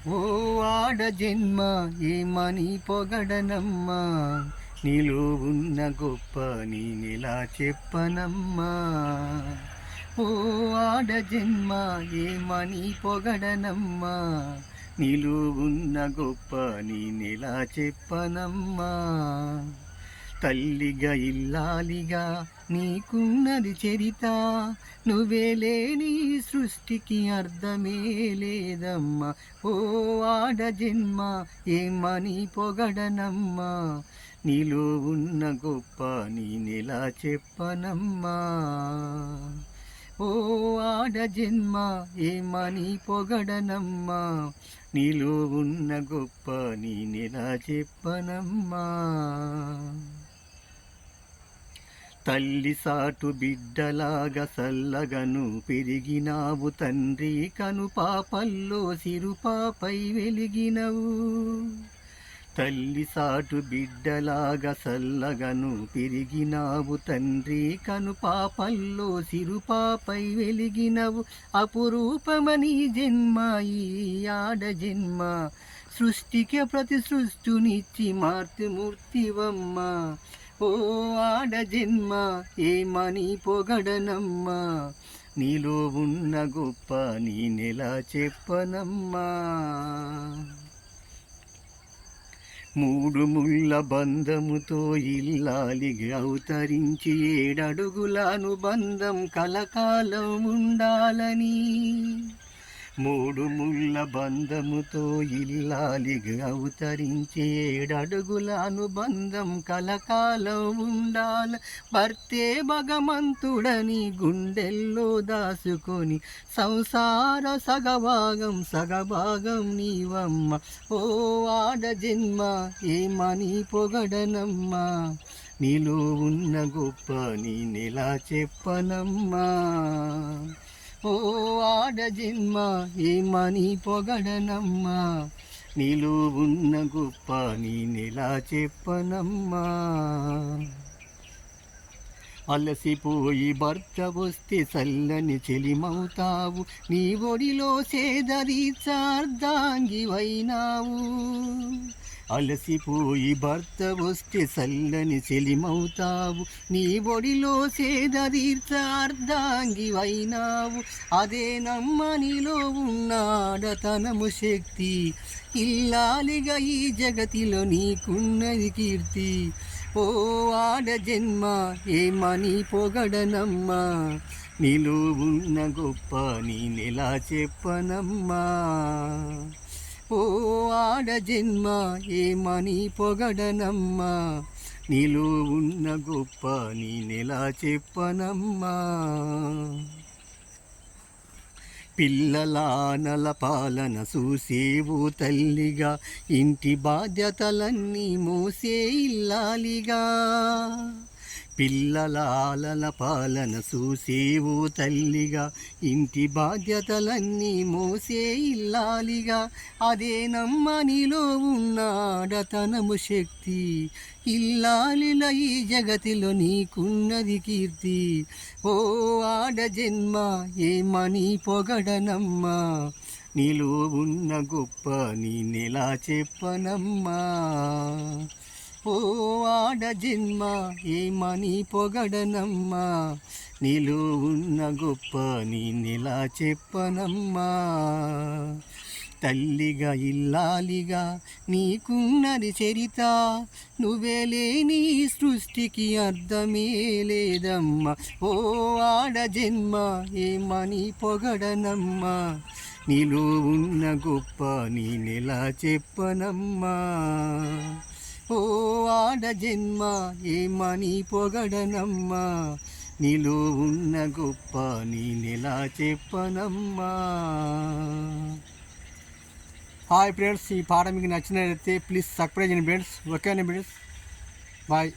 ఓ ఆడ జన్మ ఏమని పొగడనమ్మా, నీలో ఉన్న గొప్ప నేనెలా చెప్పనమ్మా. ఓ ఆడ జన్మ ఏమని పొగడనమ్మా, నీలో ఉన్న గొప్ప నేనెలా చెప్పనమ్మా. తల్లిగా ఇల్లాలిగా నీకున్నది చరిత, నువ్వే లేని సృష్టికి అర్థమే లేదమ్మా. ఓ ఆడ జన్మ ఏమని పొగడనమ్మా, నీలో ఉన్న గొప్ప నేనెలా చెప్పనమ్మా. ఓ ఆడ జన్మ ఏమని పొగడనమ్మా, నీలో ఉన్న గొప్ప నేనెలా చెప్పనమ్మా. తల్లి సాటు బిడ్డలాగా సల్లగను పెరిగినావు తండ్రి, కను పాపల్లో సిరుపాపై వెలిగినవు. తల్లి సాటు బిడ్డలాగా సల్లగను పెరిగినావు తండ్రి, కను పాపల్లో సిరుపాపై వెలిగినవు. అపురూపమని జన్మ ఈ ఆడ జన్మ, సృష్టికి ప్రతి సృష్టినిచ్చి మూర్తివమ్మ. ఓ ఆడ జన్మ ఏమని పొగడనమ్మా, నీలో ఉన్న గొప్ప నేనెలా చెప్పనమ్మా. మూడు ముళ్ళ బంధముతో ఇల్లాలిగా అవతరించి 7 అడుగుల అనుబంధం కలకాలం ఉండాలని. 3 ముళ్ళ బంధముతో ఇల్లాలిగా అవతరించి 7 అడుగుల అనుబంధం కలకాలం ఉండాల. భర్తే భగవంతుడని గుండెల్లో దాసుకొని సంసార సగభాగం నీవమ్మ. ఓ ఆడ జన్మ ఏమని పొగడనమ్మా, నీలో ఉన్న గొప్ప నేనెలా చెప్పనమ్మా. ఓ ఆడ జన్మ ఏమని పొగడనమ్మా, నీలో ఉన్న గొప్ప నేనెలా చెప్పనమ్మా. అలసిపోయి భర్త వస్తే చల్లని చెలిమవుతావు, నీ ఒడిలో సేదరీచార్దాంగివైనావు. అలసిపోయి భర్త వస్తే చల్లని చెలిమవుతావు, నీ ఒడిలో సేదరీర్చార్దాంగివైనావు. అదే నమ్మ నీలో ఉన్న ఆడతనము శక్తి, ఇల్లాలిగా ఈ జగతిలో నీకున్నది కీర్తి. ఓ ఆడ జన్మ ఏమని పొగడనమ్మా, నీలో ఉన్న గొప్ప నేనెలా చెప్పనమ్మా. ఓ ఆడ జన్మ ఏమని పొగడనమ్మా, నీలో ఉన్న గొప్ప నేనెలా చెప్పనమ్మా. పిల్లలానల పాలన చూసేవు తల్లిగా, ఇంటి బాధ్యతలన్నీ మోసే ఇల్లాలిగా. పిల్లలాలల పాలన చూసేవు తల్లిగా, ఇంటి బాధ్యతలన్నీ మోసే ఇల్లాలిగా. అదే నమ్మ నీలో ఉన్నాడతనము శక్తి, ఇల్లాలిల ఈ జగతిలో నీకున్నది కీర్తి. ఓ ఆడ జన్మ ఏమని పొగడనమ్మా, నీలో ఉన్న గొప్ప నేనెలా చెప్పనమ్మా. ఓ ఆడ జన్మ ఏమని పొగడనమ్మా, నీలో ఉన్న గొప్ప నేనెలా చెప్పనమ్మా. తల్లిగా ఇల్లాలిగా నీకున్నది చరిత, నువ్వే లేని సృష్టికి అర్థమే లేదమ్మా. ఓ ఆడ జన్మ ఏమని పొగడనమ్మా, నీలో ఉన్న గొప్ప నేనెలా చెప్పనమ్మా. ఓ ఆడ జన్మ ఏమని పొగడనమ్మా, నీలో ఉన్న గొప్ప నేనెలా చెప్పనమ్మా. హాయ్ ఫ్రెండ్స్, ఈ పాట మీకు నచ్చినట్లయితే ప్లీజ్ సబ్స్క్రైబ్ చేయండి ఫ్రెండ్స్. ఓకేనా ఫ్రెండ్స్, బాయ్.